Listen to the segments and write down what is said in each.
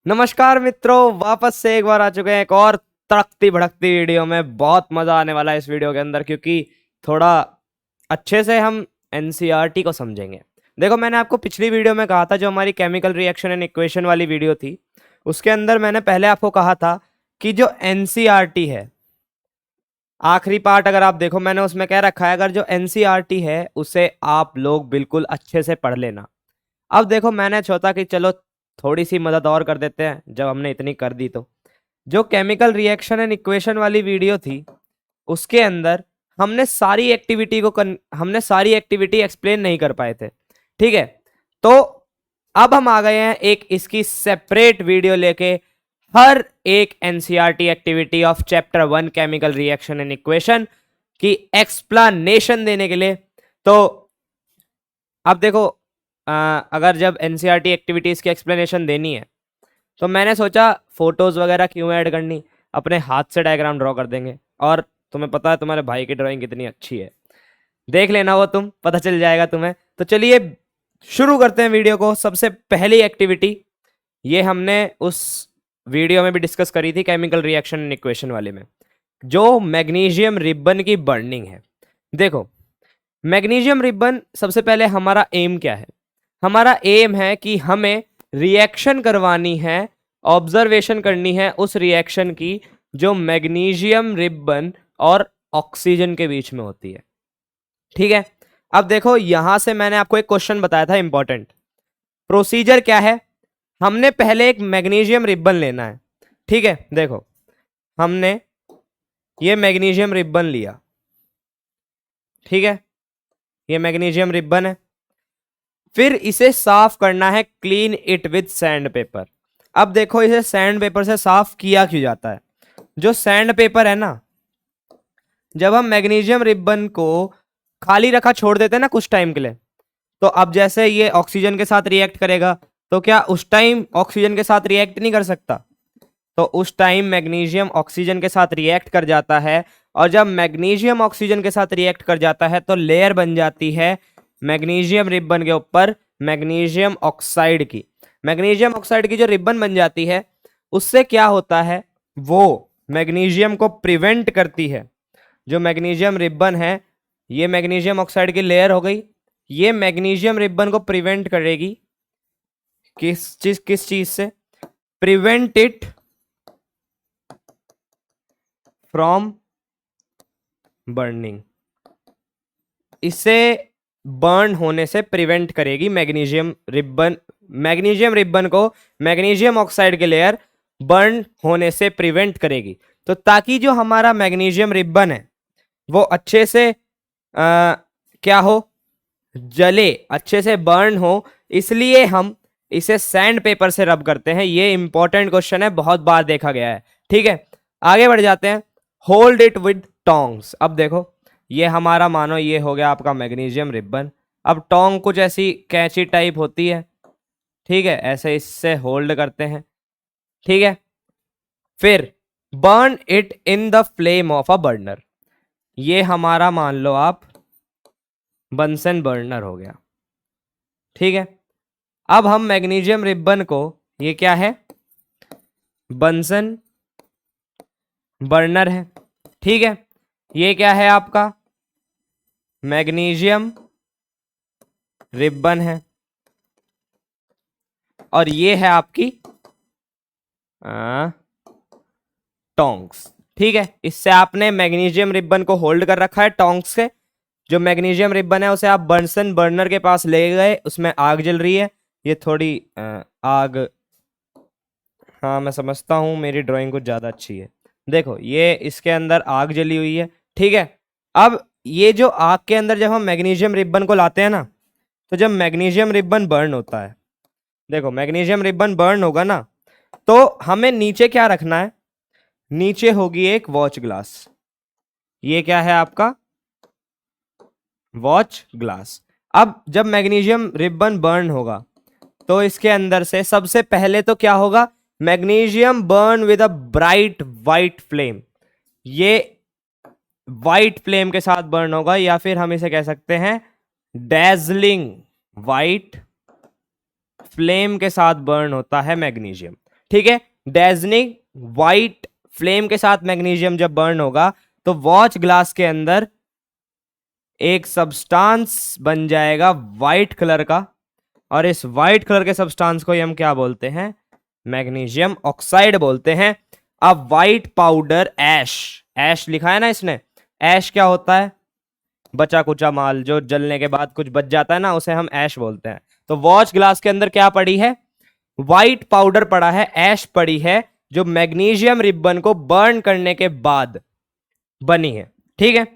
नमस्कार मित्रों, वापस से एक बार आ चुके हैं एक और तड़कती भड़कती वीडियो में। बहुत मजा आने वाला है इस वीडियो के अंदर, क्योंकि थोड़ा अच्छे से हम एनसीईआरटी को समझेंगे। देखो, मैंने आपको पिछली वीडियो में कहा था, जो हमारी केमिकल रिएक्शन एंड इक्वेशन वाली वीडियो थी, उसके अंदर मैंने पहले आपको कहा था कि जो एनसीईआरटी है, आखिरी पार्ट अगर आप देखो, मैंने उसमें कह रखा है अगर जो एनसीईआरटी है उसे आप लोग बिल्कुल अच्छे से पढ़ लेना। अब देखो, मैंने सोचा कि चलो थोड़ी सी मदद और कर देते हैं, जब हमने इतनी कर दी तो। जो केमिकल रिएक्शन एंड इक्वेशन वाली वीडियो थी, उसके अंदर हमने सारी एक्टिविटी एक्सप्लेन नहीं कर पाए थे। ठीक है, तो अब हम आ गए हैं एक इसकी सेपरेट वीडियो लेके, हर एक NCERT activity of chapter 1 chemical reaction and equation की एक्सप्लेनेशन देने के लिए। तो अब देखो, अगर जब एनसीईआरटी एक्टिविटीज की एक्सप्लेनेशन देनी है, तो मैंने सोचा फोटोज वगैरह क्यों ऐड करनी, अपने हाथ से डायग्राम ड्रॉ कर देंगे। और तुम्हें पता है तुम्हारे भाई की ड्राइंग कितनी अच्छी है, देख लेना, वो तुम पता चल जाएगा तुम्हें। तो चलिए शुरू करते हैं वीडियो को। सबसे पहली एक्टिविटी, ये हमने उस वीडियो में भी डिस्कस करी थी, केमिकल रिएक्शन एंड इक्वेशन वाले में, जो मैग्नीशियम रिबन की बर्निंग है। देखो, मैग्नीशियम रिबन, सबसे पहले हमारा एम क्या है? हमारा एम है कि हमें रिएक्शन करवानी है, ऑब्जर्वेशन करनी है उस रिएक्शन की जो मैग्नीशियम रिबन और ऑक्सीजन के बीच में होती है। ठीक है, अब देखो, यहां से मैंने आपको एक क्वेश्चन बताया था इंपॉर्टेंट। प्रोसीजर क्या है? हमने पहले एक मैग्नीशियम रिबन लेना है। ठीक है, देखो, हमने ये मैग्नीशियम रिबन लिया। ठीक है, ये मैग्नीशियम रिबन है। फिर इसे साफ करना है, clean it with sand paper. अब देखो, इसे सैंड पेपर से साफ किया क्यों जाता है? जो सैंड पेपर है ना, जब हम मैग्नीशियम रिबन को खाली रखा छोड़ देते हैं ना कुछ टाइम के लिए, तो अब जैसे ये ऑक्सीजन के साथ रिएक्ट करेगा, तो क्या उस टाइम ऑक्सीजन के साथ रिएक्ट नहीं कर सकता? तो उस टाइम मैग्नीशियम ऑक्सीजन के साथ रिएक्ट कर जाता है। और जब मैग्नीशियम ऑक्सीजन के साथ रिएक्ट कर जाता है, तो लेयर बन जाती है मैग्नीशियम रिबन के ऊपर मैग्नीशियम ऑक्साइड की। मैग्नीशियम ऑक्साइड की जो रिबन बन जाती है, उससे क्या होता है, वो मैग्नीशियम को प्रिवेंट करती है। जो मैग्नीशियम रिबन है, ये मैग्नीशियम ऑक्साइड की लेयर हो गई, ये मैग्नीशियम रिबन को प्रिवेंट करेगी किस चीज से? Prevent it from burning. इसे बर्न होने से प्रिवेंट करेगी मैग्नीशियम रिबन। मैग्नीशियम रिबन को मैग्नीशियम ऑक्साइड के लेयर बर्न होने से प्रिवेंट करेगी। तो ताकि जो हमारा मैग्नीशियम रिबन है वो अच्छे से क्या हो, जले, अच्छे से बर्न हो, इसलिए हम इसे सैंड पेपर से रब करते हैं। ये इंपॉर्टेंट क्वेश्चन है, बहुत बार देखा गया है। ठीक है, आगे बढ़ जाते हैं। Hold it with tongs. अब देखो, ये हमारा, मानो ये हो गया आपका मैग्नीशियम रिबन। अब टोंग कुछ ऐसी कैंची टाइप होती है। ठीक है, ऐसे इससे होल्ड करते हैं। ठीक है, फिर burn it in the flame of a burner. ये हमारा, मान लो आप, बंसन बर्नर हो गया। ठीक है, अब हम मैग्नीशियम रिबन को, ये क्या है, बंसन बर्नर है। ठीक है, ये क्या है आपका, मैग्नीशियम रिबन है। और ये है आपकी टोंग्स। ठीक है, इससे आपने मैग्नीशियम रिबन को होल्ड कर रखा है टोंग्स से। जो मैग्नीशियम रिबन है उसे आप बंसन बर्नर के पास ले गए, उसमें आग जल रही है। ये थोड़ी आग, हाँ मैं समझता हूँ मेरी ड्राइंग कुछ ज़्यादा अच्छी है। देखो, ये इसके अंदर आग जली हुई है। ठीक है, अब ये जो आग के अंदर जब हम मैग्नीशियम रिबन को लाते हैं ना, तो जब मैग्नीशियम रिबन बर्न होता है, देखो मैग्नीशियम रिबन बर्न होगा ना, तो हमें नीचे क्या रखना है? नीचे होगी एक वॉच ग्लास। ये क्या है आपका, वॉच ग्लास। अब जब मैग्नीशियम रिबन बर्न होगा, तो इसके अंदर से सबसे पहले तो क्या होगा, magnesium burn with a bright white flame. ये वाइट फ्लेम के साथ बर्न होगा, या फिर हम इसे कह सकते हैं डैजलिंग वाइट फ्लेम के साथ बर्न होता है मैग्नीशियम। ठीक है। डेजनिंग व्हाइट फ्लेम के साथ मैग्नीशियम जब बर्न होगा तो वॉच ग्लास के अंदर एक सब्सटेंस बन जाएगा व्हाइट कलर का, और इस व्हाइट कलर के सब्सटेंस को हम क्या बोलते हैं? मैग्नीशियम ऑक्साइड बोलते हैं। अब व्हाइट पाउडर ऐश, ऐश लिखा है ना इसने, ऐश क्या होता है? बचा कुचा माल जो जलने के बाद कुछ बच जाता है ना, उसे हम ऐश बोलते हैं। तो वॉच ग्लास के अंदर क्या पड़ी है? व्हाइट पाउडर पड़ा है, ऐश पड़ी है, जो मैग्नीशियम रिबन को बर्न करने के बाद बनी है। ठीक है।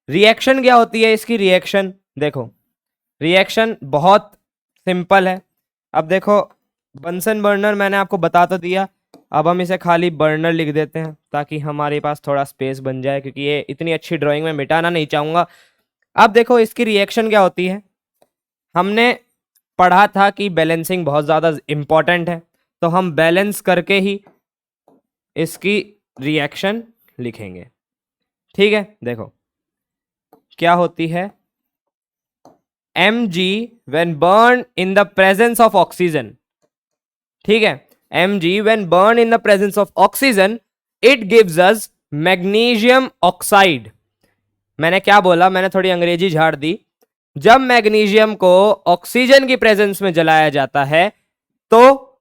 रिएक्शन क्या होती है इसकी? रिएक्शन देखो, रिएक्शन बहुत सिंपल है। अब देखो, बंसन बर्नर मैंने आपको बता तो दिया, अब हम इसे खाली बर्नर लिख देते हैं ताकि हमारे पास थोड़ा स्पेस बन जाए, क्योंकि ये इतनी अच्छी ड्राइंग में मिटाना नहीं चाहूंगा। अब देखो इसकी रिएक्शन क्या होती है। हमने पढ़ा था कि बैलेंसिंग बहुत ज्यादा इंपॉर्टेंट है, तो हम बैलेंस करके ही इसकी रिएक्शन लिखेंगे। ठीक है। देखो क्या होती है, Mg when burned in the presence of oxygen, ठीक है, Mg when burned in the presence of oxygen it gives us magnesium oxide। मैंने क्या बोला? मैंने थोड़ी अंग्रेजी झाड़ दी। जब मैग्नीशियम को ऑक्सीजन की प्रेजेंस में जलाया जाता है तो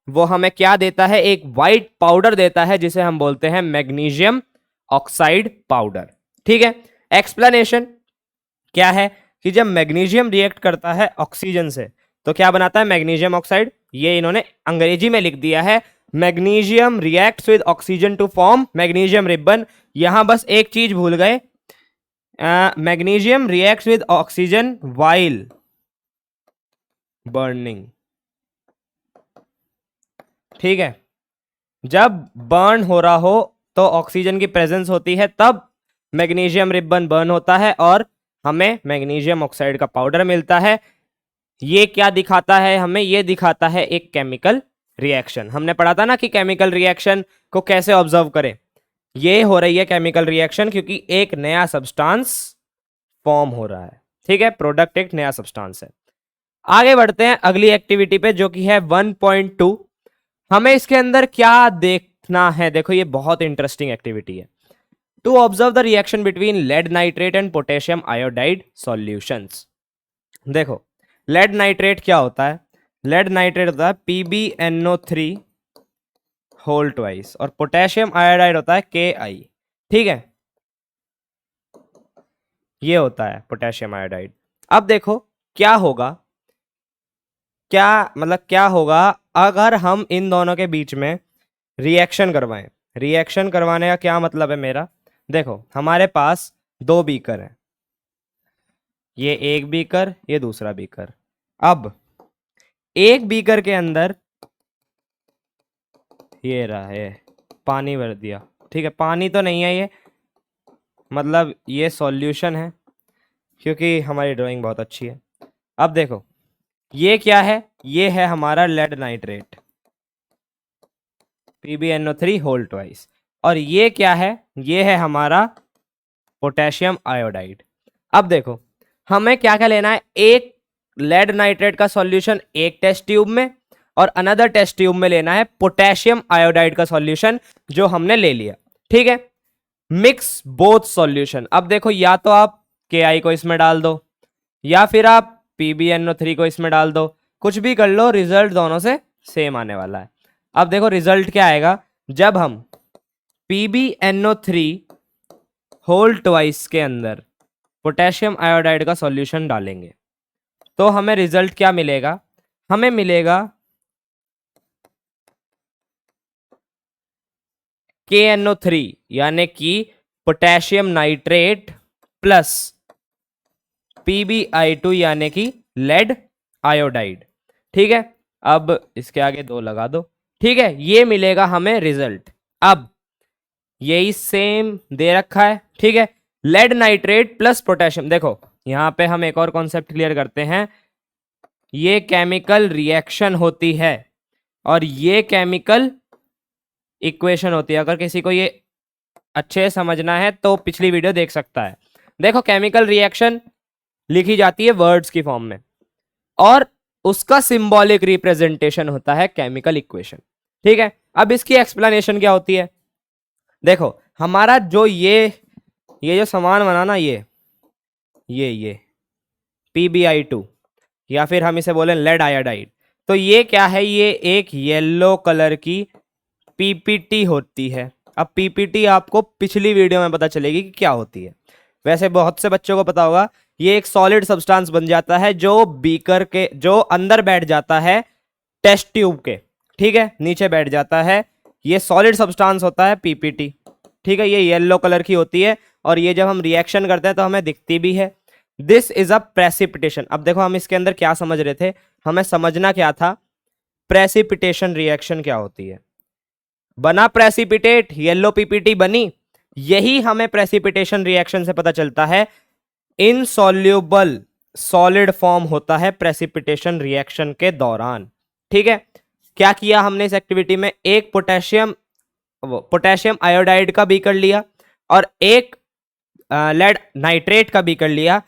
वो हमें क्या देता है? एक व्हाइट पाउडर देता है जिसे हम बोलते हैं मैग्नीशियम ऑक्साइड पाउडर। ठीक है। एक्सप्लेनेशन क्या है कि जब मैग्नीशियम रिएक्ट करता है ऑक्सीजन से तो क्या बनाता है? Magnesium oxide. ये इन्होंने अंग्रेजी में लिख दिया है, magnesium reacts with oxygen to form magnesium ribbon. यहां बस एक चीज भूल गए, magnesium reacts with oxygen while burning. ठीक है। जब बर्न हो रहा हो तो ऑक्सीजन की प्रेजेंस होती है, तब मैग्नीशियम रिबन बर्न होता है और हमें मैग्नीशियम ऑक्साइड का पाउडर मिलता है। ये क्या दिखाता है हमें? ये दिखाता है एक केमिकल रिएक्शन। हमने पढ़ा था ना कि केमिकल रिएक्शन को कैसे ऑब्जर्व करें। ये हो रही है केमिकल रिएक्शन क्योंकि एक नया सब्सटेंस फॉर्म हो रहा है। ठीक है। प्रोडक्ट एक नया सब्सटेंस है। आगे बढ़ते हैं अगली एक्टिविटी पे जो कि है 1.2। हमें इसके अंदर क्या देखना है? देखो ये बहुत इंटरेस्टिंग एक्टिविटी है। To observe the reaction between lead nitrate and potassium iodide solutions. देखो लेड नाइट्रेट क्या होता है? लेड नाइट्रेट होता है PbNO3 होल ट्वाइस, और पोटेशियम आयोडाइड होता है Ki। ठीक है, ये होता है पोटेशियम आयोडाइड। अब देखो क्या होगा, क्या मतलब क्या होगा अगर हम इन दोनों के बीच में रिएक्शन करवाएं। रिएक्शन करवाने का क्या मतलब है मेरा? देखो हमारे पास दो बीकर हैं, ये एक बीकर, ये दूसरा बीकर। अब एक बीकर के अंदर ये रहा है, पानी भर दिया। ठीक है, पानी तो नहीं है ये, मतलब ये सॉल्यूशन है क्योंकि हमारी ड्राइंग बहुत अच्छी है। अब देखो ये क्या है? ये है हमारा lead nitrate PbNO3 whole twice, और ये क्या है? ये है हमारा पोटेशियम आयोडाइड। अब देखो हमें क्या क्या लेना है? एक लेड नाइट्रेट का सॉल्यूशन एक टेस्ट ट्यूब में, और अनदर टेस्ट ट्यूब में लेना है पोटेशियम आयोडाइड का सॉल्यूशन जो हमने ले लिया। ठीक है, मिक्स बोथ सॉल्यूशन। अब देखो या तो आप Ki को इसमें डाल दो या फिर आप PbNO3 को इसमें डाल दो, कुछ भी कर लो, रिजल्ट दोनों से सेम आने वाला है। अब देखो रिजल्ट क्या आएगा जब हम PbNO3 होल ट्वाइस के अंदर पोटेशियम आयोडाइड का सॉल्यूशन डालेंगे तो हमें रिजल्ट क्या मिलेगा? हमें मिलेगा KNO3 यानी कि पोटेशियम नाइट्रेट प्लस PbI2 यानी कि लेड आयोडाइड। ठीक है, अब इसके आगे दो लगा दो। ठीक है, ये मिलेगा हमें रिजल्ट। अब यही सेम दे रखा है। ठीक है, लेड नाइट्रेट प्लस पोटेशियम। देखो यहां पे हम एक और कॉन्सेप्ट क्लियर करते हैं, ये केमिकल रिएक्शन होती है और ये केमिकल इक्वेशन होती है। अगर किसी को ये अच्छे समझना है तो पिछली वीडियो देख सकता है। देखो केमिकल रिएक्शन लिखी जाती है वर्ड्स की फॉर्म में और उसका सिंबॉलिक रिप्रेजेंटेशन होता है केमिकल इक्वेशन। ठीक है, अब इसकी एक्सप्लेनेशन क्या होती है? देखो हमारा जो ये जो सामान बना ना, ये PbI2, या फिर हम इसे बोले लेड आयोडाइड, तो ये क्या है? ये एक येलो कलर की पीपीटी होती है। अब पीपीटी आपको पिछली वीडियो में पता चलेगी कि क्या होती है। वैसे बहुत से बच्चों को पता होगा, ये एक सॉलिड सब्सटेंस बन जाता है जो बीकर के जो अंदर बैठ जाता है टेस्ट ट्यूब के, ठीक है, नीचे बैठ जाता है। ये सॉलिड सब्सटेंस होता है पीपीटी, ठीक है, ये येलो कलर की होती है और ये जब हम रिएक्शन करते हैं तो हमें दिखती भी है। This is a precipitation. अब देखो हम इसके अंदर क्या समझ रहे थे, हमें समझना क्या था, प्रेसिपिटेशन रिएक्शन क्या होती है। बना प्रेसिपिटेट, येलो पीपीटी बनी, यही हमें प्रेसिपिटेशन रिएक्शन से पता चलता है। इनसॉल्युबल सॉलिड फॉर्म होता है प्रेसिपिटेशन रिएक्शन के दौरान, ठीक है। क्या किया हमने इस एक्टिविटी में? एक पोटेशियम आयोडाइड का बीकर लिया और एक लेड नाइट्रेट का बीकर लिया।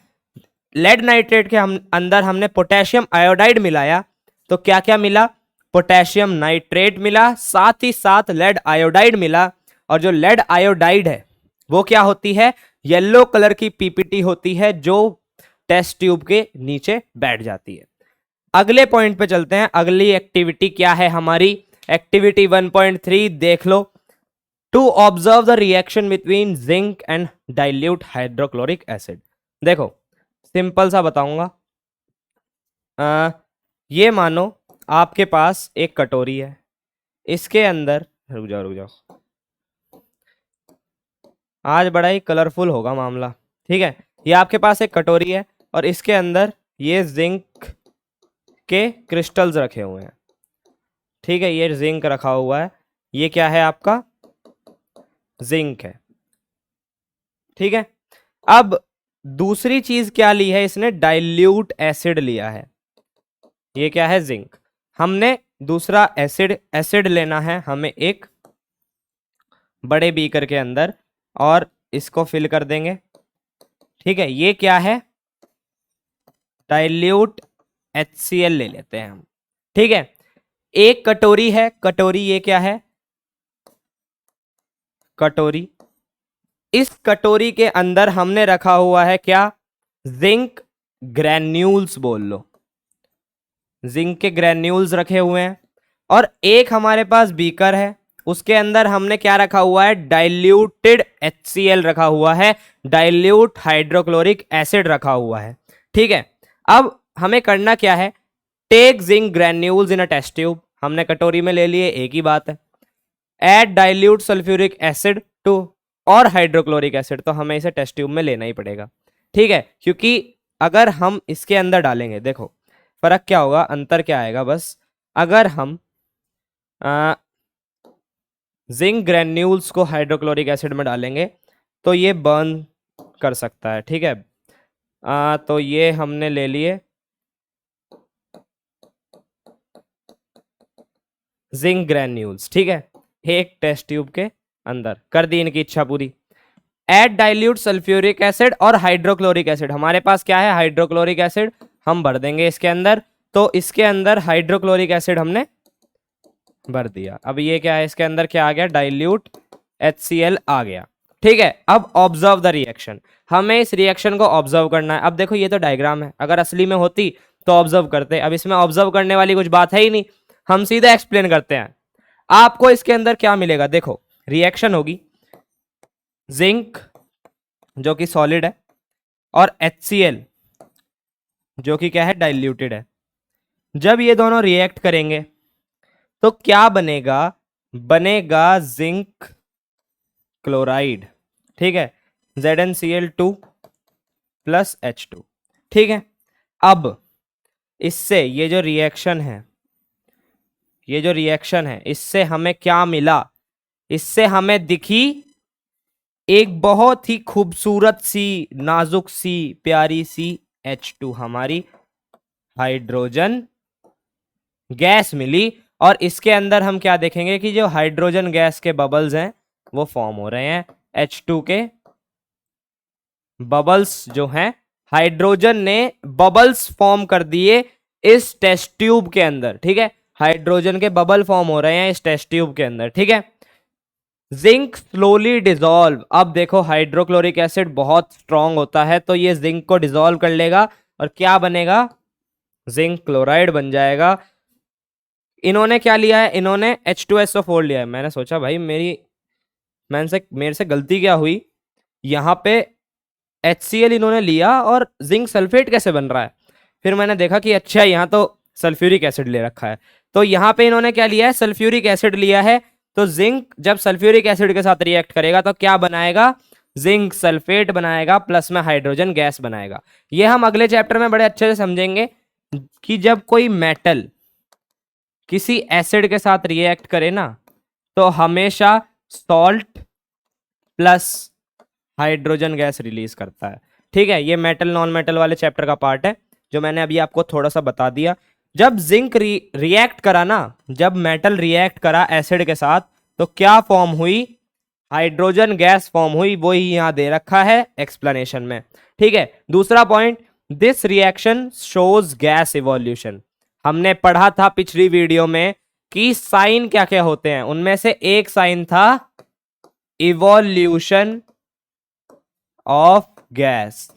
लेड नाइट्रेट के अंदर हमने पोटेशियम आयोडाइड मिलाया, तो क्या क्या मिला? पोटेशियम नाइट्रेट मिला, साथ ही साथ लेड आयोडाइड मिला। और जो लेड आयोडाइड है वो क्या होती है? येलो कलर की पीपीटी होती है जो टेस्ट ट्यूब के नीचे बैठ जाती है। अगले पॉइंट पे चलते हैं। अगली एक्टिविटी क्या है हमारी? एक्टिविटी 1.3 देख लो। To observe the reaction between zinc and dilute hydrochloric acid. देखो सिंपल सा बताऊंगा। ये मानो आपके पास एक कटोरी है, इसके अंदर रुक जाओ आज बड़ा ही कलरफुल होगा मामला, ठीक है। ये आपके पास एक कटोरी है और इसके अंदर ये जिंक के क्रिस्टल्स रखे हुए हैं, ठीक है, ये जिंक रखा हुआ है। ये क्या है? आपका जिंक है, ठीक है। अब दूसरी चीज क्या ली है इसने? डाइल्यूट एसिड लिया है। ये क्या है? जिंक। हमने दूसरा एसिड लेना है हमें एक बड़े बीकर के अंदर और इसको फिल कर देंगे, ठीक है। ये क्या है? डाइल्यूट HCl ले लेते हैं हम, ठीक है। एक कटोरी है, कटोरी ये क्या है? कटोरी। इस कटोरी के अंदर हमने रखा हुआ है क्या? जिंक ग्रैन्यूल्स बोल लो, जिंक के ग्रैन्यूल्स रखे हुए हैं। और एक हमारे पास बीकर है, उसके अंदर हमने क्या रखा हुआ है? डाइल्यूटेड HCl रखा हुआ है, डाइल्यूट हाइड्रोक्लोरिक एसिड रखा हुआ है, ठीक है। अब हमें करना क्या है? Take zinc granules in a test tube. हमने कटोरी में ले लिए, एक ही बात है। Add dilute sulphuric acid to और हाइड्रोक्लोरिक एसिड, तो हमें इसे टेस्ट ट्यूब में लेना ही पड़ेगा, ठीक है। क्योंकि अगर हम इसके अंदर डालेंगे, देखो फर्क क्या होगा, अंतर क्या आएगा बस, अगर हम जिंक ग्रैन्यूल्स को हाइड्रोक्लोरिक एसिड में डालेंगे तो ये बर्न कर सकता है, ठीक है। तो ये हमने ले लिए जिंक ग्रैन्यूल्स, ठीक है, एक टेस्ट ट्यूब के अंदर कर दी इनकी इच्छा पूरी। ऐड डाइल्यूट सल्फ्यूरिक एसिड और हाइड्रोक्लोरिक एसिड। हमारे पास क्या है? हाइड्रोक्लोरिक एसिड हम भर देंगे इसके अंदर, तो इसके अंदर हाइड्रोक्लोरिक एसिड हमने भर दिया। अब ये क्या है? इसके अंदर क्या आ गया? डाइल्यूट HCl आ गया, ठीक है। अब ऑब्जर्व द रिएक्शन, हमें इस रिएक्शन को ऑब्जर्व करना है। अब देखो ये तो डायग्राम है, अगर असली में होती तो ऑब्जर्व करते, अब इसमें ऑब्जर्व करने वाली कुछ बात है ही नहीं, हम सीधा एक्सप्लेन करते हैं। आपको इसके अंदर क्या मिलेगा? देखो रिएक्शन होगी, जिंक जो कि सॉलिड है और HCl जो कि क्या है? डाइल्यूटेड है। जब ये दोनों रिएक्ट करेंगे तो क्या बनेगा? बनेगा जिंक क्लोराइड, ठीक है, ZnCl2 प्लस H2, ठीक है। अब इससे ये जो रिएक्शन है, इससे हमें क्या मिला? इससे हमें दिखी एक बहुत ही खूबसूरत सी, नाजुक सी, प्यारी सी H2 हमारी हाइड्रोजन गैस मिली। और इसके अंदर हम क्या देखेंगे कि जो हाइड्रोजन गैस के बबल्स हैं वो फॉर्म हो रहे हैं। H2 के बबल्स जो हैं, हाइड्रोजन ने बबल्स फॉर्म कर दिए इस टेस्ट ट्यूब के अंदर, ठीक है। हाइड्रोजन के बबल फॉर्म हो रहे हैं इस टेस्ट ट्यूब के अंदर, ठीक है। जिंक स्लोली डिसॉल्व, अब देखो हाइड्रोक्लोरिक एसिड बहुत स्ट्रांग होता है तो ये जिंक को डिसॉल्व कर लेगा और क्या बनेगा, जिंक क्लोराइड बन जाएगा। इन्होंने क्या लिया है, इन्होंने H2SO4 लिया है। मैंने सोचा भाई मेरे से गलती क्या हुई, यहाँ पे HCl इन्होंने लिया और जिंक सल्फेट कैसे बन रहा है। फिर मैंने देखा कि अच्छा यहाँ तो सल्फ्यूरिक एसिड ले रखा है, तो यहाँ पे इन्होंने क्या लिया है, सल्फ्यूरिक एसिड लिया है। तो जिंक जब सल्फ्यूरिक एसिड के साथ रिएक्ट करेगा तो क्या बनाएगा, जिंक सल्फेट बनाएगा, प्लस में हाइड्रोजन गैस बनाएगा। ये हम अगले चैप्टर में बड़े अच्छे से समझेंगे कि जब कोई मेटल किसी एसिड के साथ रिएक्ट करे ना तो हमेशा salt plus hydrogen gas release करता है, ठीक है। ये मेटल नॉन मेटल वाले चैप्टर का पार्ट है जो मैंने अभी आपको थोड़ा सा बता दिया। जब जिंक रिएक्ट करा ना, जब मेटल रिएक्ट करा एसिड के साथ तो क्या फॉर्म हुई, हाइड्रोजन गैस फॉर्म हुई, वो ही यहां दे रखा है एक्सप्लेनेशन में, ठीक है। दूसरा point, this reaction shows gas evolution. हमने पढ़ा था पिछली वीडियो में कि साइन क्या क्या होते हैं, उनमें से एक साइन था इवोल्यूशन ऑफ गैस।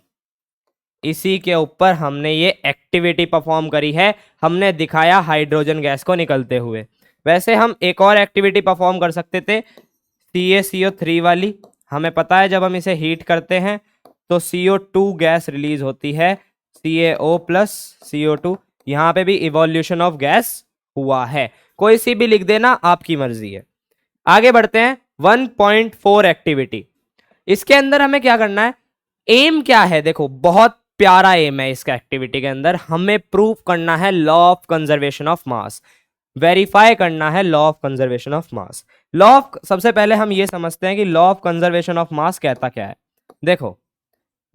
इसी के ऊपर हमने ये एक्टिविटी परफॉर्म करी है, हमने दिखाया हाइड्रोजन गैस को निकलते हुए। वैसे हम एक और एक्टिविटी परफॉर्म कर सकते थे CaCO3 वाली। हमें पता है जब हम इसे हीट करते हैं तो CO2 गैस रिलीज होती है, CaO प्लस CO2। यहां पे भी इवोल्यूशन ऑफ गैस हुआ है, कोई सी भी लिख देना, आपकी मर्जी है। आगे बढ़ते हैं 1.4 एक्टिविटी। इसके अंदर हमें क्या करना है, एम क्या है, देखो बहुत प्यारा एम है इसका एक्टिविटी के अंदर। हमें प्रूव करना है law of conservation of mass, verify करना है लॉ ऑफ कंजर्वेशन ऑफ मास। सबसे पहले हम ये समझते हैं कि लॉ ऑफ कंजर्वेशन ऑफ मास कहता क्या है। देखो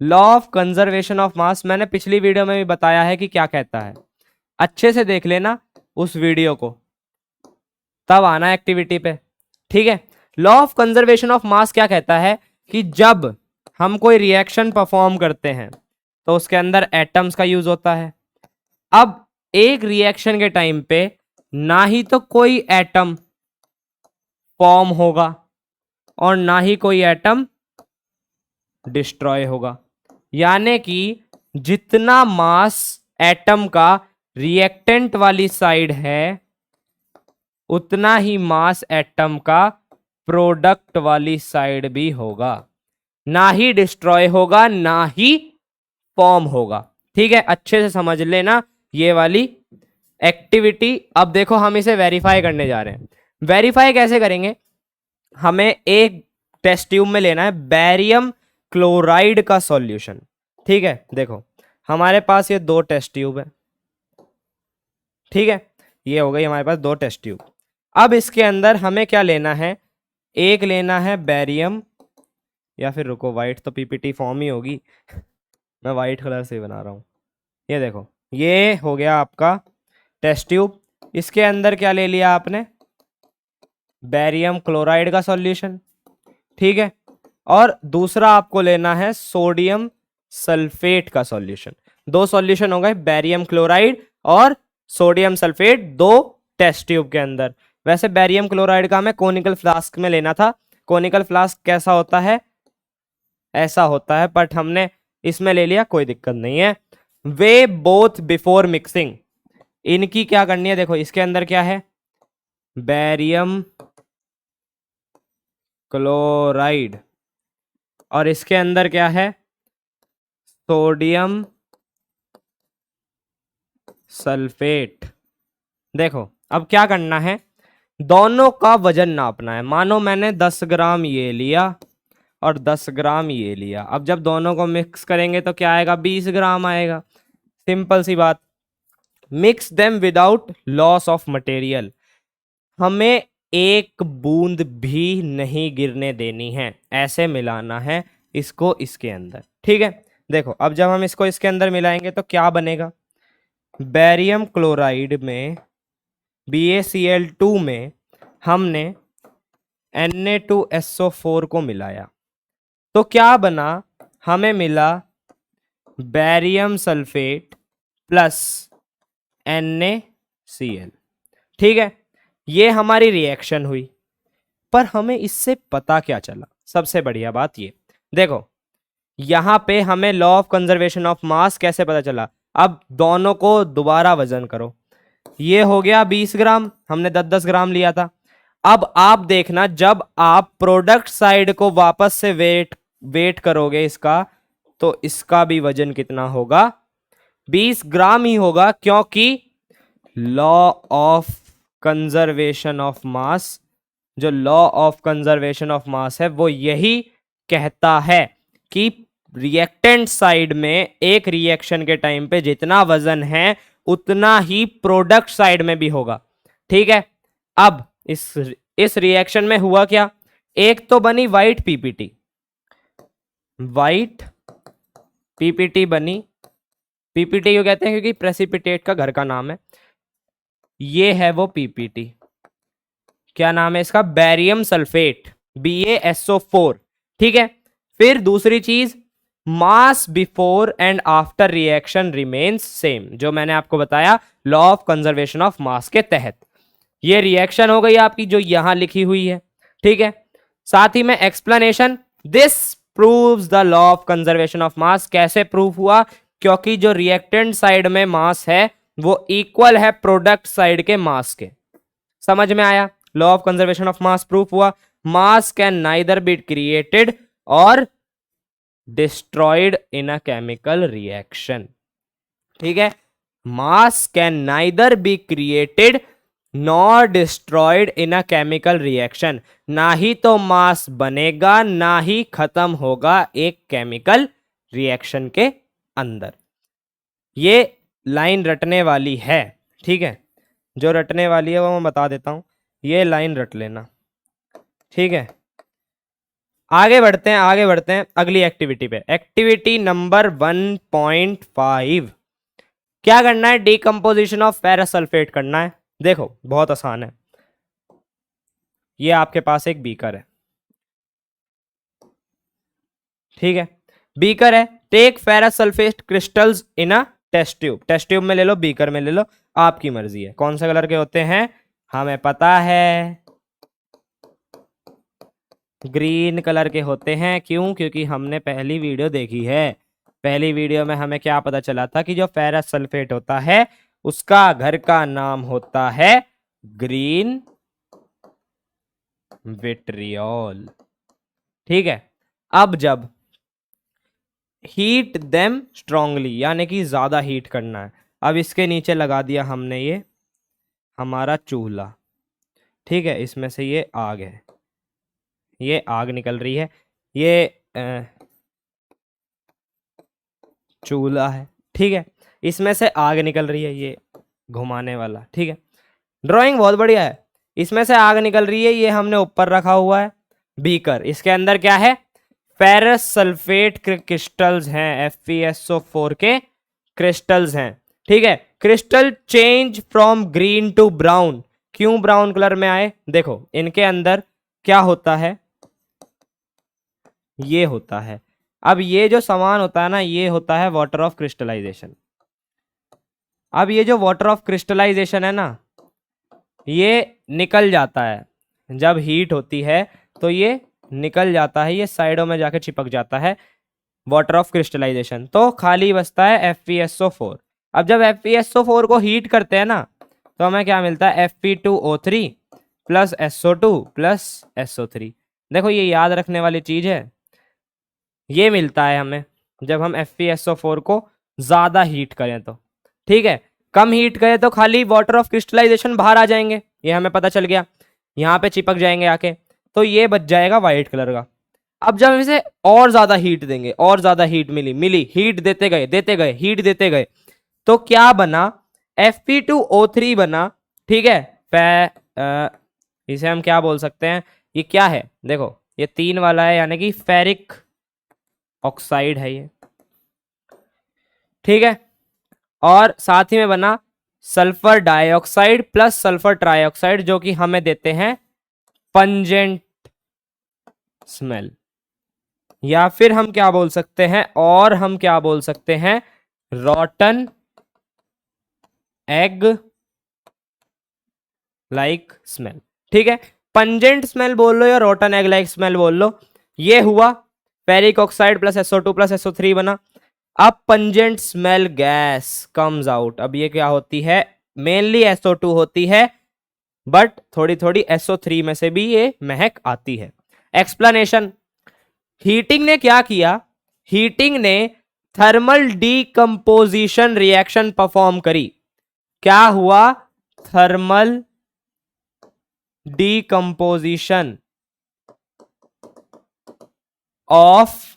लॉ ऑफ कंजर्वेशन ऑफ मास मैंने पिछली वीडियो में भी बताया है कि क्या कहता है, अच्छे से देख लेना उस वीडियो को, तब आना एक्टिविटी पे, ठीक है। लॉ ऑफ कंजर्वेशन ऑफ मास क्या कहता है कि जब हम कोई रिएक्शन परफॉर्म करते हैं तो उसके अंदर एटम्स का यूज होता है। अब एक रिएक्शन के टाइम पे ना ही तो कोई एटम फॉर्म होगा और ना ही कोई एटम डिस्ट्रॉय होगा, यानी कि जितना मास एटम का रिएक्टेंट वाली साइड है उतना ही मास एटम का प्रोडक्ट वाली साइड भी होगा, ना ही डिस्ट्रॉय होगा ना ही फॉर्म होगा, ठीक है। अच्छे से समझ लेना ये वाली एक्टिविटी। अब देखो हम इसे वेरीफाई करने जा रहे हैं। वेरीफाई कैसे करेंगे, हमें एक टेस्ट ट्यूब में लेना है बेरियम क्लोराइड का सॉल्यूशन, ठीक है। देखो हमारे पास ये दो टेस्ट ट्यूब है, ठीक है, ये हो गई हमारे पास दो टेस्ट ट्यूब। अब इसके अंदर हमें क्या लेना है, एक लेना है बेरियम, या फिर रुको वाइट तो पीपीटी फॉर्म ही होगी मैं वाइट कलर से बना रहा हूं। ये देखो ये हो गया आपका टेस्ट ट्यूब, इसके अंदर क्या ले लिया आपने, बेरियम क्लोराइड का सॉल्यूशन, ठीक है। और दूसरा आपको लेना है सोडियम सल्फेट का सॉल्यूशन। दो सॉल्यूशन हो गए, बेरियम क्लोराइड और सोडियम सल्फेट, दो टेस्ट ट्यूब के अंदर। वैसे बेरियम क्लोराइड का हमें कोनिकल फ्लास्क में लेना था। कोनिकल फ्लास्क कैसा होता है, ऐसा होता है, बट हमने इसमें ले लिया, कोई दिक्कत नहीं है। वे बोथ बिफोर मिक्सिंग, इनकी क्या करनी है, देखो इसके अंदर क्या है, बेरियम क्लोराइड, और इसके अंदर क्या है, सोडियम सल्फेट। देखो अब क्या करना है, दोनों का वजन नापना है। मानो मैंने 10 ग्राम ये लिया और 10 ग्राम ये लिया, अब जब दोनों को मिक्स करेंगे तो क्या आएगा, 20 ग्राम आएगा। सिंपल सी बात, mix them without loss of material. हमें एक बूंद भी नहीं गिरने देनी है, ऐसे मिलाना है इसको इसके अंदर, ठीक है। देखो अब जब हम इसको इसके अंदर मिलाएंगे तो क्या बनेगा, बेरियम क्लोराइड में BaCl2 में हमने Na2SO4 को मिलाया तो क्या बना, हमें मिला बेरियम सल्फेट प्लस NaCl। ठीक है, ये हमारी रिएक्शन हुई, पर हमें इससे पता क्या चला? सबसे बढ़िया बात ये देखो, यहां पे हमें लॉ ऑफ कंजर्वेशन ऑफ मास कैसे पता चला? अब दोनों को दोबारा वजन करो, ये हो गया 20 ग्राम, हमने 10-10 ग्राम लिया था। अब आप देखना, जब आप प्रोडक्ट साइड को वापस से वेट करोगे इसका, तो इसका भी वजन कितना होगा? 20 ग्राम ही होगा, क्योंकि law of conservation of mass, जो law of conservation of mass है वो यही कहता है कि रिएक्टेंट साइड में एक रिएक्शन के टाइम पे जितना वजन है उतना ही प्रोडक्ट साइड में भी होगा। ठीक है, अब इस रिएक्शन में हुआ क्या? एक तो बनी व्हाइट पीपीटी, व्हाइट पीपीटी बनी, पीपीटी क्यों कहते हैं? क्योंकि प्रेसिपिटेट का घर का नाम है। ये है वो पीपीटी, क्या नाम है इसका? Barium sulphate, BaSO4। ठीक है, फिर दूसरी चीज, mass before and after reaction remains same, जो मैंने आपको बताया law of conservation of mass के तहत। ये रिएक्शन हो गई आपकी जो यहां लिखी हुई है। ठीक है, साथ ही में explanation, this proves the law of conservation of मास। कैसे प्रूव हुआ? क्योंकि जो रिएक्टेंट साइड में मास है वो इक्वल है प्रोडक्ट साइड के मास के। समझ में आया? Law of conservation of mass proof हुआ। Mass can neither be created और destroyed in a chemical reaction. ठीक है, mass can neither be created nor destroyed in a chemical reaction. ना ही तो मास बनेगा ना ही खत्म होगा एक केमिकल रिएक्शन के अंदर। ये लाइन रटने वाली है। ठीक है, जो रटने वाली है वो मैं बता देता हूं, ये लाइन रट लेना। ठीक है, आगे बढ़ते हैं, आगे बढ़ते हैं अगली एक्टिविटी पे। एक्टिविटी नंबर 1.5, क्या करना है? डीकंपोजिशन ऑफ फेरस सल्फेट करना है। देखो बहुत आसान है, ये आपके पास एक बीकर है। ठीक है, बीकर है, take ferrous sulphate crystals in a test tube. Test tube में ले लो, बीकर में ले लो, आपकी मर्जी है। कौन से कलर के होते हैं हमें पता है, ग्रीन कलर के होते हैं। क्यों? क्योंकि हमने पहली वीडियो देखी है। पहली वीडियो में हमें क्या पता चला था कि जो फेरस सल्फेट होता है उसका घर का नाम होता है ग्रीन विट्रियोल। ठीक है, अब जब हीट देम स्ट्रांगली, यानी कि ज्यादा हीट करना है, अब इसके नीचे लगा दिया हमने ये हमारा चूल्हा। ठीक है, इसमें से ये आग है, ये आग निकल रही है, ये चूल्हा है। ठीक है, इसमें से आग निकल रही है, ये घुमाने वाला। ठीक है, ड्राइंग बहुत बढ़िया है। इसमें से आग निकल रही है, ये हमने ऊपर रखा हुआ है बीकर, इसके अंदर क्या है? फेरस सल्फेट क्रिस्टल्स हैं, FeSO4 के क्रिस्टल्स हैं। ठीक है, crystal change from green to brown. क्यों ब्राउन कलर में आए? देखो इनके अंदर क्या होता है, ये होता है, अब ये जो सामान होता है ना, ये होता है वाटर ऑफ क्रिस्टलाइजेशन। अब ये जो वाटर ऑफ क्रिस्टलाइजेशन है ना, ये निकल जाता है जब हीट होती है, तो ये निकल जाता है, ये साइडों में जाके चिपक जाता है वाटर ऑफ क्रिस्टलाइजेशन, तो खाली बचता है FeSO4। अब जब FeSO4 को हीट करते हैं ना, तो हमें क्या मिलता है? Fe2O3 plus SO2 plus SO3। देखो ये याद रखने वाली चीज है, ये मिलता है हमें जब हम FeSO4 को ज्यादा हीट करें तो। ठीक है, कम हीट करें तो खाली वाटर ऑफ क्रिस्टलाइजेशन बाहर आ जाएंगे, ये हमें पता चल गया, यहाँ पे चिपक जाएंगे आके, तो ये बच जाएगा व्हाइट कलर का। अब जब हम इसे और ज्यादा हीट देंगे, और ज्यादा हीट मिली हीट देते गए हीट देते गए, तो क्या बना? Fe2O3 बना। ठीक है, इसे हम क्या बोल सकते हैं? ये क्या है? देखो ये 3 वाला है, यानी कि फेरिक ऑक्साइड है ये। ठीक है, और साथ ही में बना sulphur dioxide plus sulphur trioxide, जो कि हमें देते हैं पंजेंट स्मेल। या फिर हम क्या बोल सकते हैं, और हम क्या बोल सकते हैं? रॉटन एग लाइक स्मेल, ठीक है। पंजेंट स्मेल बोल लो या रोटन एग लाइक स्मेल बोल लो, ये हुआ ferric oxide plus SO2 plus SO3 बना। अब pungent smell gas comes out, अब ये क्या होती है, मेनली SO2 होती है, बट थोड़ी थोड़ी SO3 में से भी ये महक आती है। एक्सप्लेनेशन, हीटिंग ने क्या किया, हीटिंग ने थर्मल डीकंपोजिशन रिएक्शन परफॉर्म करी। क्या हुआ, थर्मल डीकंपोजिशन ऑफ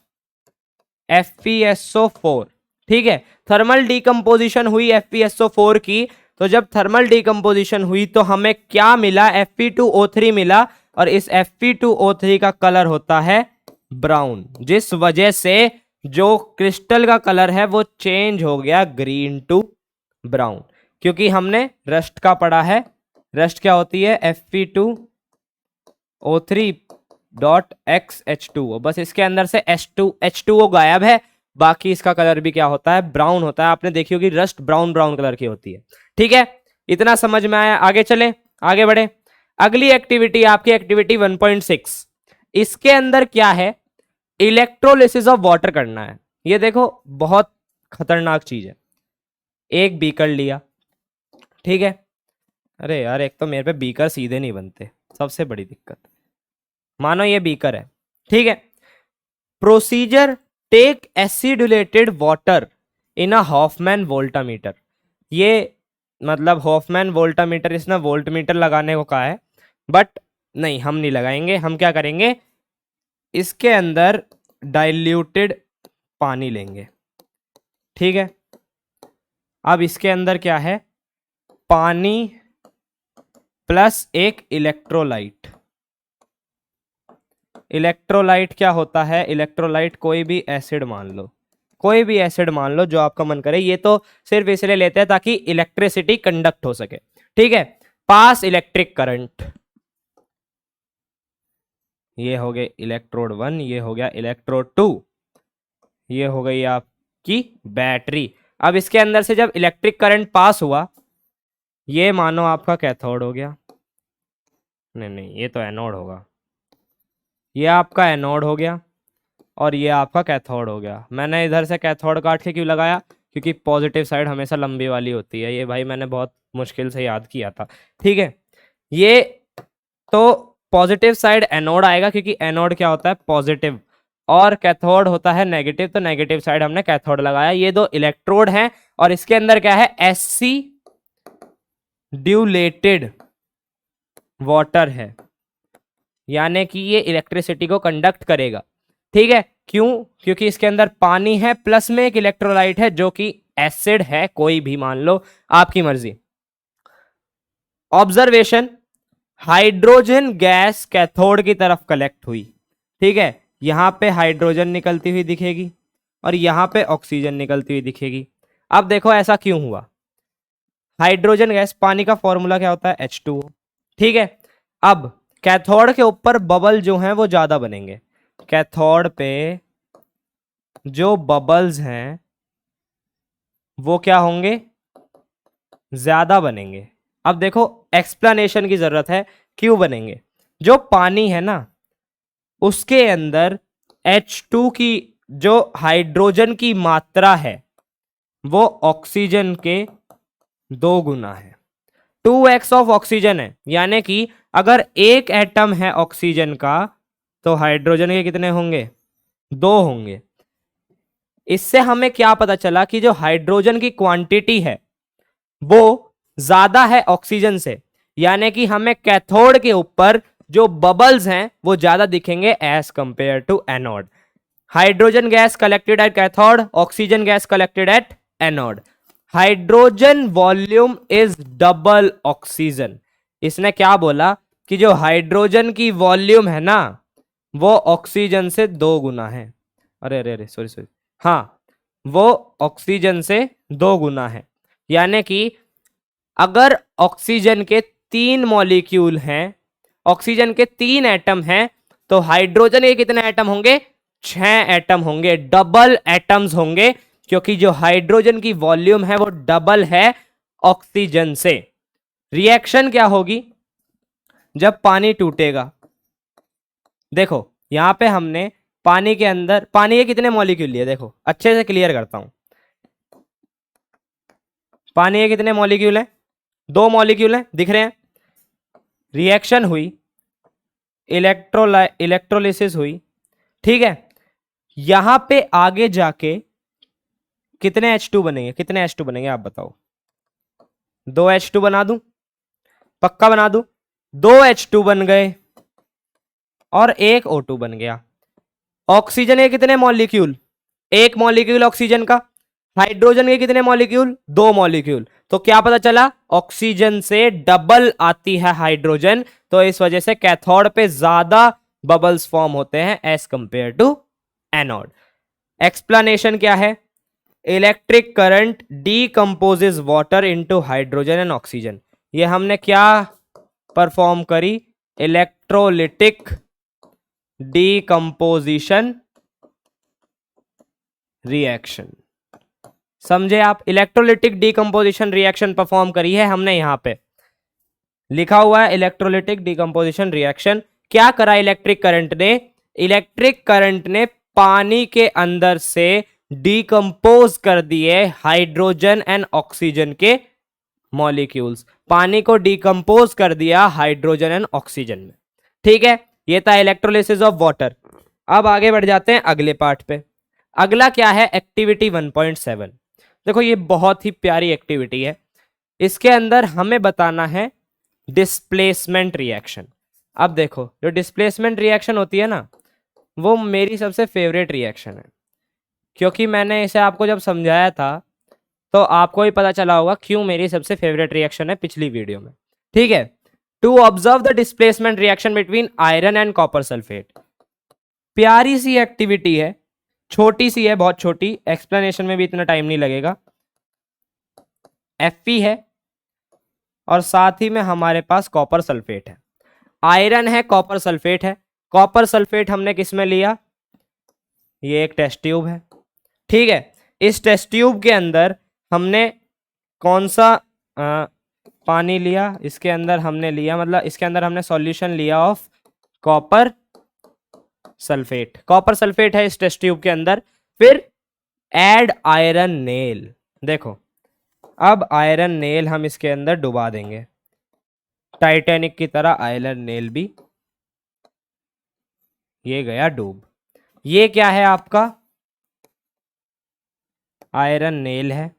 FeSO4, ठीक है। थर्मल डीकंपोजिशन हुई FeSO4 की, तो जब थर्मल डीकंपोजिशन हुई तो हमें क्या मिला, Fe2O3 मिला, और इस Fe2O3 का कलर होता है ब्राउन, जिस वजह से जो क्रिस्टल का कलर है वो चेंज हो गया ग्रीन टू ब्राउन, क्योंकि हमने रस्ट का पढ़ा है। रस्ट क्या होती है, Fe2O3.XH2O, बस इसके अंदर से H2O गायब है, बाकी इसका कलर भी क्या होता है, ब्राउन होता है। आपने देखी होगी रस्ट ब्राउन ब्राउन कलर की होती है, ठीक है। इतना समझ में आया, आगे चले, आगे बढ़े। अगली एक्टिविटी आपकी एक्टिविटी 1.6, इसके अंदर क्या है, इलेक्ट्रोलिसिस ऑफ वाटर करना है। ये देखो बहुत खतरनाक चीज है। एक बीकर लिया, ठीक है। अरे यार, एक तो मेरे पे बीकर सीधे नहीं बनते, सबसे बड़ी दिक्कत। मानो ये बीकर है, ठीक है। Procedure, take acidulated water in a Hoffmann voltameter. ये मतलब हॉफमैन वोल्टामीटर, इसने वोल्ट मीटर लगाने को कहा है, बट नहीं, हम नहीं लगाएंगे। हम क्या करेंगे, इसके अंदर डाइल्यूटेड पानी लेंगे, ठीक है। अब इसके अंदर क्या है, पानी प्लस एक इलेक्ट्रोलाइट। इलेक्ट्रोलाइट क्या होता है, इलेक्ट्रोलाइट कोई भी एसिड मान लो, कोई भी एसिड मान लो जो आपका मन करे। ये तो सिर्फ इसलिए लेते हैं ताकि इलेक्ट्रिसिटी कंडक्ट हो सके, ठीक है। पास इलेक्ट्रिक करंट, ये हो गए इलेक्ट्रोड 1, ये हो गया इलेक्ट्रोड 2, ये हो गई आपकी बैटरी। अब इसके अंदर से जब इलेक्ट्रिक करंट पास हुआ, ये मानो आपका कैथोड हो गया, नहीं नहीं ये तो एनोड होगा, ये आपका एनोड हो गया और ये आपका कैथोड हो गया। मैंने इधर से कैथोड काट के क्यों लगाया, क्योंकि पॉजिटिव साइड हमेशा लंबी वाली होती है। ये भाई मैंने बहुत मुश्किल से याद किया था, ठीक है। ये तो पॉजिटिव साइड एनोड आएगा, क्योंकि एनोड क्या होता है, पॉजिटिव, और कैथोड होता है नेगेटिव, तो नेगेटिव साइड हमने कैथोड लगाया। ये दो इलेक्ट्रोड हैं और इसके अंदर क्या है, एससी ड्यूलेटेड वाटर है, यानी कि ये इलेक्ट्रिसिटी को कंडक्ट करेगा, ठीक है। क्यों, क्योंकि इसके अंदर पानी है प्लस में एक इलेक्ट्रोलाइट है जो कि एसिड है, कोई भी मान लो, आपकी मर्जी। ऑब्जर्वेशन, हाइड्रोजन गैस कैथोड की तरफ कलेक्ट हुई, ठीक है। यहां पे हाइड्रोजन निकलती हुई दिखेगी और यहां पे ऑक्सीजन निकलती हुई दिखेगी। अब देखो ऐसा क्यों हुआ, हाइड्रोजन गैस, पानी का फॉर्मूला क्या होता है, H2O, ठीक है। अब कैथोड के ऊपर बबल जो हैं वो ज्यादा बनेंगे, कैथोड पे जो बबल्स हैं वो क्या होंगे, ज्यादा बनेंगे। अब देखो एक्सप्लेनेशन की जरूरत है, क्यों बनेंगे। जो पानी है ना, उसके अंदर H2 की जो हाइड्रोजन की मात्रा है वो ऑक्सीजन के 2 गुना है, 2x ऑफ ऑक्सीजन है। यानी कि अगर एक एटम है ऑक्सीजन का तो हाइड्रोजन के कितने होंगे, 2 होंगे। इससे हमें क्या पता चला कि जो हाइड्रोजन की क्वांटिटी है वो ज्यादा है ऑक्सीजन से, यानी कि हमें कैथोड के ऊपर जो बबल्स हैं वो ज्यादा दिखेंगे as compare to anode. Hydrogen gas collected at cathode, oxygen gas collected at anode. Hydrogen volume is double oxygen. इसने क्या बोला कि जो हाइड्रोजन की वॉल्यूम है ना वो ऑक्सीजन से 2 गुना है। अरे अरे अरे सॉरी, हाँ, वो ऑक्सीजन से 2 गुना है। यानी कि अगर ऑक्सीजन के 3 मॉलिक्यूल हैं, ऑक्सीजन के 3 एटम हैं, तो हाइड्रोजन के कितने एटम होंगे, 6 एटम होंगे, डबल एटम्स होंगे, क्योंकि जो हाइड्रोजन की वॉल्यूम है वो डबल है ऑक्सीजन से। रिएक्शन क्या होगी, जब पानी टूटेगा, देखो यहां पे हमने पानी के अंदर, पानी के कितने मॉलिक्यूल लिए, देखो अच्छे से क्लियर करता हूं। पानी के कितने मॉलिक्यूल हैं, 2 मॉलिक्यूल हैं, दिख रहे हैं। रिएक्शन हुई, इलेक्ट्रोलिसिस हुई, ठीक है। यहां पे आगे जाके कितने H2 बनेंगे, कितने H2 बनेंगे आप बताओ। 2 H2 बना दूं, पक्का बना दूं। 2 H2 बन गए और 1 O2 बन गया। ऑक्सीजन के कितने मॉलिक्यूल, 1 मॉलिक्यूल ऑक्सीजन का। हाइड्रोजन के कितने मॉलिक्यूल, 2 मॉलिक्यूल। तो क्या पता चला, ऑक्सीजन से डबल आती है हाइड्रोजन, तो इस वजह से कैथोड पे ज्यादा बबल्स फॉर्म होते हैं as compare to anode. Explanation क्या है, electric current decomposes water into hydrogen and oxygen. ये हमने क्या परफॉर्म करी, इलेक्ट्रोलिटिक डीकंपोजिशन रिएक्शन। समझे आप, इलेक्ट्रोलिटिक डीकंपोजिशन रिएक्शन परफॉर्म करी है हमने। यहां पे लिखा हुआ है इलेक्ट्रोलिटिक डीकंपोजिशन रिएक्शन। क्या करा इलेक्ट्रिक करंट ने, इलेक्ट्रिक करंट ने पानी के अंदर से डीकंपोज कर दिए हाइड्रोजन एंड ऑक्सीजन के मॉलिक्यूल्स। पानी को डीकंपोज कर दिया हाइड्रोजन एंड ऑक्सीजन में, ठीक है। ये था इलेक्ट्रोलिसिस ऑफ वाटर। अब आगे बढ़ जाते हैं अगले पार्ट पे। अगला क्या है, एक्टिविटी 1.7। देखो ये बहुत ही प्यारी एक्टिविटी है। इसके अंदर हमें बताना है डिस्प्लेसमेंट रिएक्शन। अब देखो जो डिस्प्लेसमेंट रिएक्शन होती है ना, वो मेरी सबसे फेवरेट रिएक्शन है, क्योंकि मैंने इसे आपको जब समझाया था तो आपको ही पता चला होगा क्यों मेरी सबसे फेवरेट रिएक्शन है पिछली वीडियो में, ठीक है। To observe the displacement reaction between iron and copper sulphate. प्यारी सी एक्टिविटी है, छोटी सी है, बहुत छोटी, एक्सप्लेनेशन में भी इतना टाइम नहीं लगेगा। Fe है और साथ ही में हमारे पास कॉपर सल्फेट है। आयरन है, कॉपर सल्फेट है। कॉपर सल्फेट हमने किस में लिया, ये एक टेस्ट ट्यूब है, ठीक है। इस टेस्ट ट्यूब के अंदर हमने कौन सा पानी लिया, इसके अंदर हमने लिया, मतलब इसके अंदर हमने सॉल्यूशन लिया of copper sulphate. Copper sulphate है इस टेस्ट ट्यूब के अंदर। फिर ऐड आयरन नेल। देखो अब आयरन नेल हम इसके अंदर डुबा देंगे, टाइटैनिक की तरह आयरन नेल भी ये गया डूब। ये क्या है आपका, आयरन नेल है,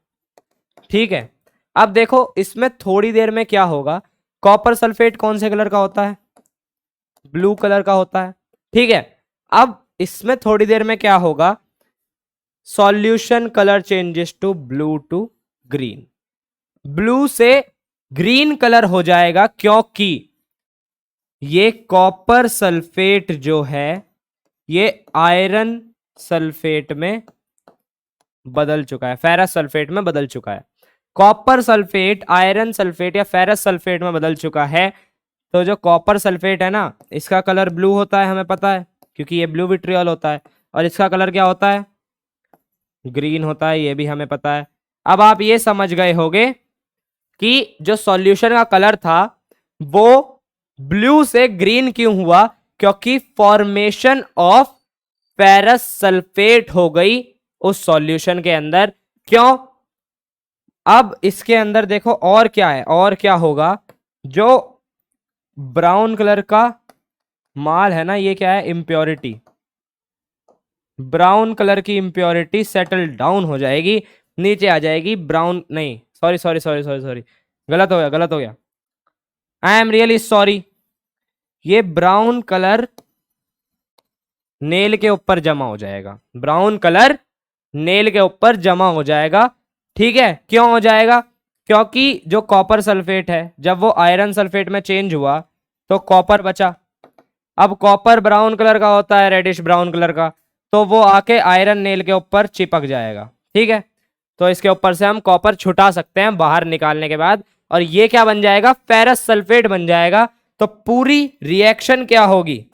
ठीक है। अब देखो इसमें थोड़ी देर में क्या होगा, कॉपर सल्फेट कौन से कलर का होता है, ब्लू कलर का होता है, ठीक है। अब इसमें थोड़ी देर में क्या होगा, solution colour changes to blue to green. Blue से ग्रीन कलर हो जाएगा क्योंकि ये कॉपर सल्फेट जो है ये आयरन सल्फेट में बदल चुका है, फेरस सल्फेट में बदल चुका है। कॉपर सल्फेट आयरन सल्फेट या फेरस सल्फेट में बदल चुका है। तो जो कॉपर सल्फेट है ना, इसका कलर ब्लू होता है, हमें पता है, क्योंकि ये ब्लू विट्रियल होता है। और इसका कलर क्या होता है, ग्रीन होता है, ये भी हमें पता है। अब आप ये समझ गए होंगे कि जो सॉल्यूशन का कलर था वो ब्लू से ग्रीन क्यों हुआ, क्योंकि फॉर्मेशन ऑफ फेरस सल्फेट हो गई उस सॉल्यूशन के अंदर। क्यों, अब इसके अंदर देखो और क्या है, और क्या होगा, जो ब्राउन कलर का माल है ना, ये क्या है, इम्प्योरिटी। ब्राउन कलर की इम्प्योरिटी सेटल डाउन हो जाएगी, नीचे आ जाएगी। ब्राउन नहीं, sorry sorry sorry sorry sorry, गलत हो गया, गलत हो गया, आई एम रियली सॉरी। ये ब्राउन कलर नेल के ऊपर जमा हो जाएगा, ब्राउन कलर नेल के ऊपर जमा हो जाएगा, ठीक है। क्यों हो जाएगा, क्योंकि जो कॉपर सल्फेट है जब वो आयरन सल्फेट में चेंज हुआ तो कॉपर बचा। अब कॉपर ब्राउन कलर का होता है, रेडिश ब्राउन कलर का, तो वो आके आयरन नेल के ऊपर चिपक जाएगा, ठीक है। तो इसके ऊपर से हम कॉपर छुटा सकते हैं बाहर निकालने के बाद, और ये क्या बन जाएगा, फेरस सल्फेट बन जाएगा। तो पूरी रिएक्शन क्या होगी,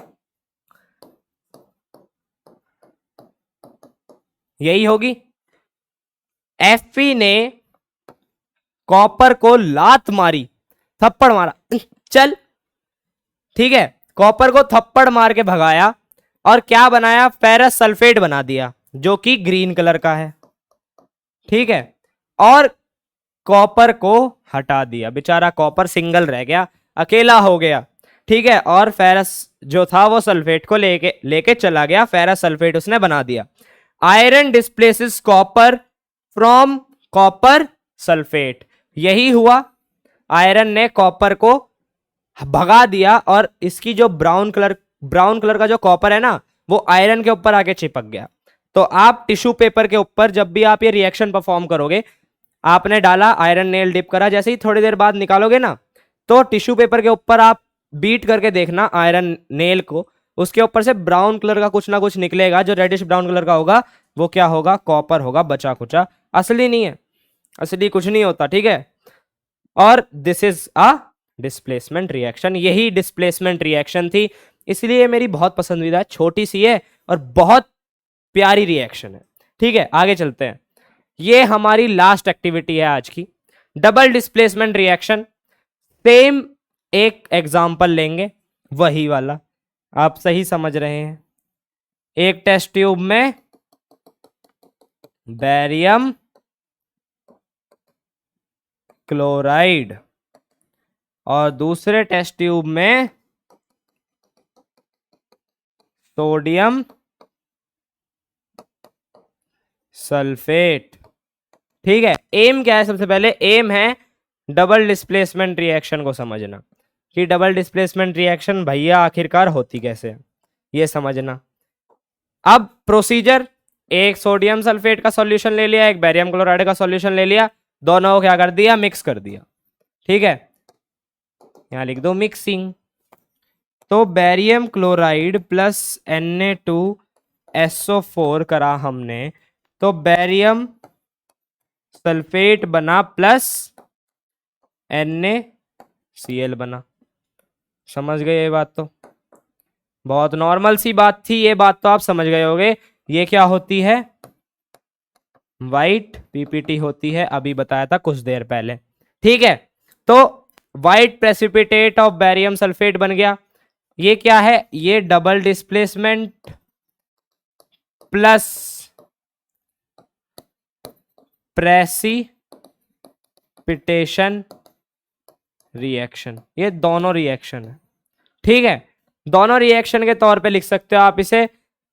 यही होगी। Fe ने कॉपर को लात मारी, थप्पड़ मारा, चल ठीक है, कॉपर को थप्पड़ मार के भगाया और क्या बनाया, फेरस सल्फेट बना दिया जो कि ग्रीन कलर का है। ठीक है, और कॉपर को हटा दिया, बेचारा कॉपर सिंगल रह गया, अकेला हो गया। ठीक है, और फेरस जो था वो सल्फेट को लेके चला गया, फेरस सल्फेट उसने बना दिया। Iron displaces copper from copper sulphate, यही हुआ, आयरन ने कॉपर को भगा दिया और इसकी जो ब्राउन कलर का जो कॉपर है ना, वो आयरन के ऊपर आके चिपक गया। तो आप टिश्यू पेपर के ऊपर जब भी आप ये रिएक्शन परफॉर्म करोगे, आपने डाला, आयरन नेल डिप करा, जैसे ही थोड़ी देर बाद निकालोगे ना, तो टिश्यू पेपर के ऊपर आप बीट करके देखना आयरन नेल को, उसके ऊपर से ब्राउन कलर का कुछ ना कुछ निकलेगा, जो रेडिश ब्राउन कलर का होगा वो क्या होगा, कॉपर होगा, बचा कुचा, असली नहीं है, असली कुछ नहीं होता। ठीक है, और this is a displacement reaction, यही डिस्प्लेसमेंट रिएक्शन थी, इसलिए मेरी बहुत पसंदीदा, छोटी सी है और बहुत प्यारी रिएक्शन है। ठीक है, आगे चलते हैं, ये हमारी लास्ट एक्टिविटी है आज की, डबल डिस्प्लेसमेंट रिएक्शन। सेम एक एग्जांपल लेंगे, वही वाला, आप सही समझ रहे हैं। एक टेस्ट ट्यूब में बेरियम क्लोराइड और दूसरे टेस्ट ट्यूब में सोडियम सल्फेट। ठीक है, एम क्या है, सबसे पहले एम है डबल डिस्प्लेसमेंट रिएक्शन को समझना, कि डबल डिस्प्लेसमेंट रिएक्शन भैया आखिरकार होती कैसे है, ये समझना। अब प्रोसीजर, एक सोडियम सल्फेट का सॉल्यूशन ले लिया, एक बेरियम क्लोराइड का सॉल्यूशन ले लिया, दोनों को क्या कर दिया, मिक्स कर दिया। ठीक है, यहां लिख दो मिक्सिंग। तो बेरियम क्लोराइड प्लस Na2SO4 करा हमने, तो बेरियम सल्फेट बना प्लस NaCl बना। समझ गए ये बात, तो बहुत नॉर्मल सी बात थी, ये बात तो आप समझ गए होगे। ये क्या होती है, वाइट पीपीटी होती है, अभी बताया था कुछ देर पहले। ठीक है, तो white precipitate of barium sulphate बन गया। ये क्या है, ये double displacement plus precipitation reaction, ये दोनों रिएक्शन है। ठीक है, दोनों रिएक्शन के तौर पे लिख सकते हो आप इसे,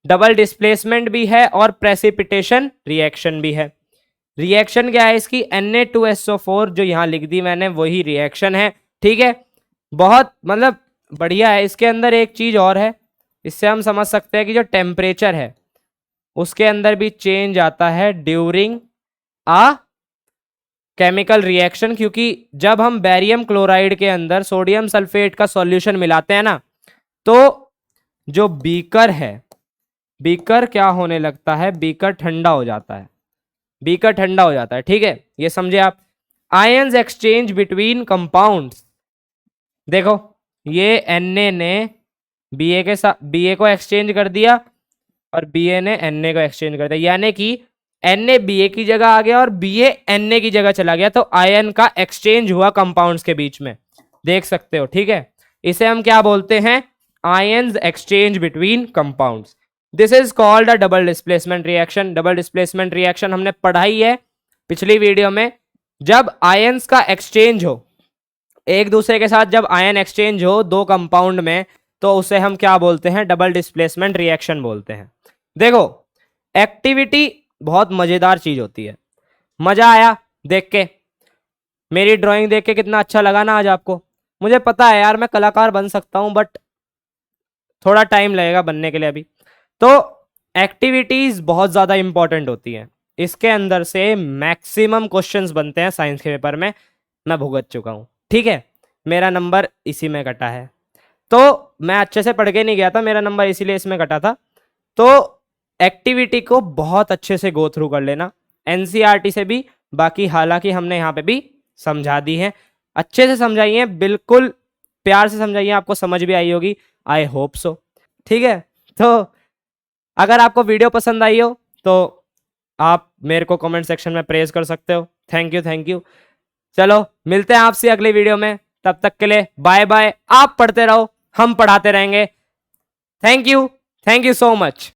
डबल डिस्प्लेसमेंट भी है और प्रेसिपिटेशन रिएक्शन भी है। रिएक्शन क्या है इसकी, Na2SO4 जो यहां लिख दी मैंने, वही रिएक्शन है। ठीक है, बहुत मतलब बढ़िया है। इसके अंदर एक चीज और है, इससे हम समझ सकते हैं कि जो टेम्परेचर है उसके अंदर भी चेंज आता है ड्यूरिंग आ केमिकल रिएक्शन, क्योंकि जब हम बेरियम क्लोराइड के अंदर सोडियम सल्फेट का सॉल्यूशन मिलाते हैं ना, तो जो बीकर है, बीकर क्या होने लगता है, बीकर ठंडा हो जाता है, बीकर ठंडा हो जाता है। ठीक है, ये समझे आप। आयंस एक्सचेंज बिटवीन कंपाउंड्स, देखो ये Na ने Ba के साथ Ba को एक्सचेंज कर दिया और Ba ने Na को एक्सचेंज कर दिया, यानी कि Na Ba की जगह आ गया और Ba Na की जगह चला गया, तो आयन का एक्सचेंज हुआ कंपाउंड्स के बीच में, देख सकते हो। ठीक है, इसे हम क्या बोलते हैं, ions exchange between compounds. This is called a double displacement reaction. Double displacement reaction हमने पढ़ाई है पिछली वीडियो में, जब आयंस का एक्सचेंज हो, एक दूसरे के साथ जब आयन एक्सचेंज हो दो कंपाउंड में, तो उसे हम क्या बोलते हैं, डबल डिस्प्लेसमेंट रिएक्शन बोलते हैं। देखो एक्टिविटी बहुत मजेदार चीज होती है, मजा आया देख के, मेरी ड्राइंग देख के कितना अच्छा लगा ना आज आपको। मुझे पता है यार मैं कलाकार बन सकता हूं, बट थोड़ा टाइम लगेगा बनने के लिए अभी। तो एक्टिविटीज बहुत ज्यादा इंपॉर्टेंट होती हैं, इसके अंदर से मैक्सिमम क्वेश्चंस बनते हैं साइंस के पेपर में, मैं भुगत चुका हूं। ठीक है, मेरा नंबर इसी में कटा है, तो मैं अच्छे से पढ़ के नहीं गया था, मेरा नंबर इसीलिए इसमें कटा था। तो एक्टिविटी को बहुत अच्छे से गो थ्रू कर लेना, एनसीईआरटी से भी, बाकी हालांकि हमने यहाँ पे भी समझा दी है, अच्छे से समझाई है, बिल्कुल प्यार से समझाइए, आपको समझ भी आई होगी, आई होप सो। ठीक है, तो अगर आपको वीडियो पसंद आई हो तो आप मेरे को कमेंट सेक्शन में प्रेज कर सकते हो। Thank you, thank you. चलो मिलते हैं आपसे अगली वीडियो में, तब तक के लिए बाय बाय। आप पढ़ते रहो, हम पढ़ाते रहेंगे। Thank you so much.